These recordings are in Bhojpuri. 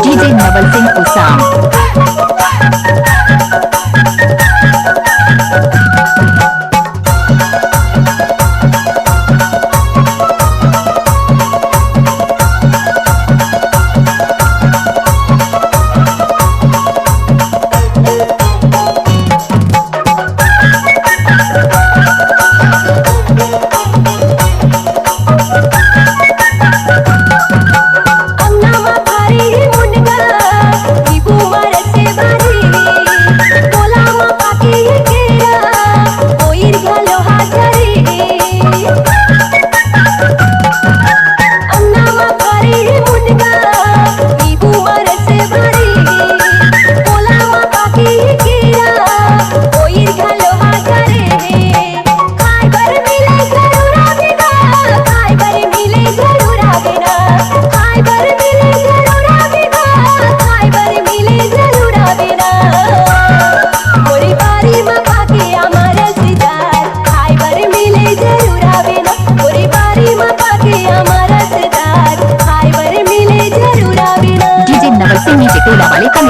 DJ Naval Singh Usam. Tula balik kami.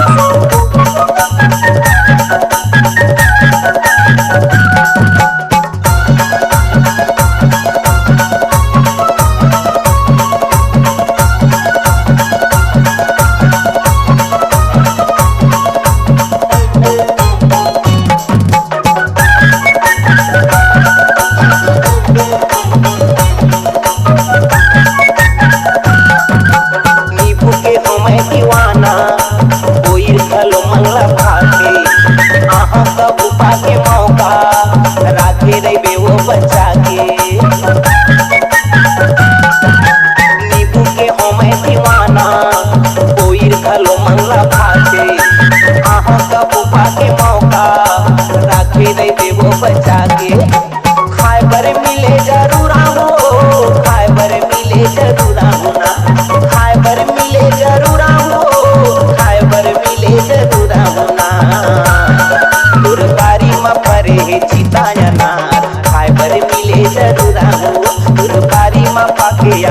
बचा के खाए बर मिले जरूर हो, खाए बर मिले जरूर होना, खाए बर मिले जरूर हो, खाए बर मिले जरूर होना। दुर्बारी में परे है चिताया नार, खाए बर मिले जरूर हो, दुर्बारी में पाके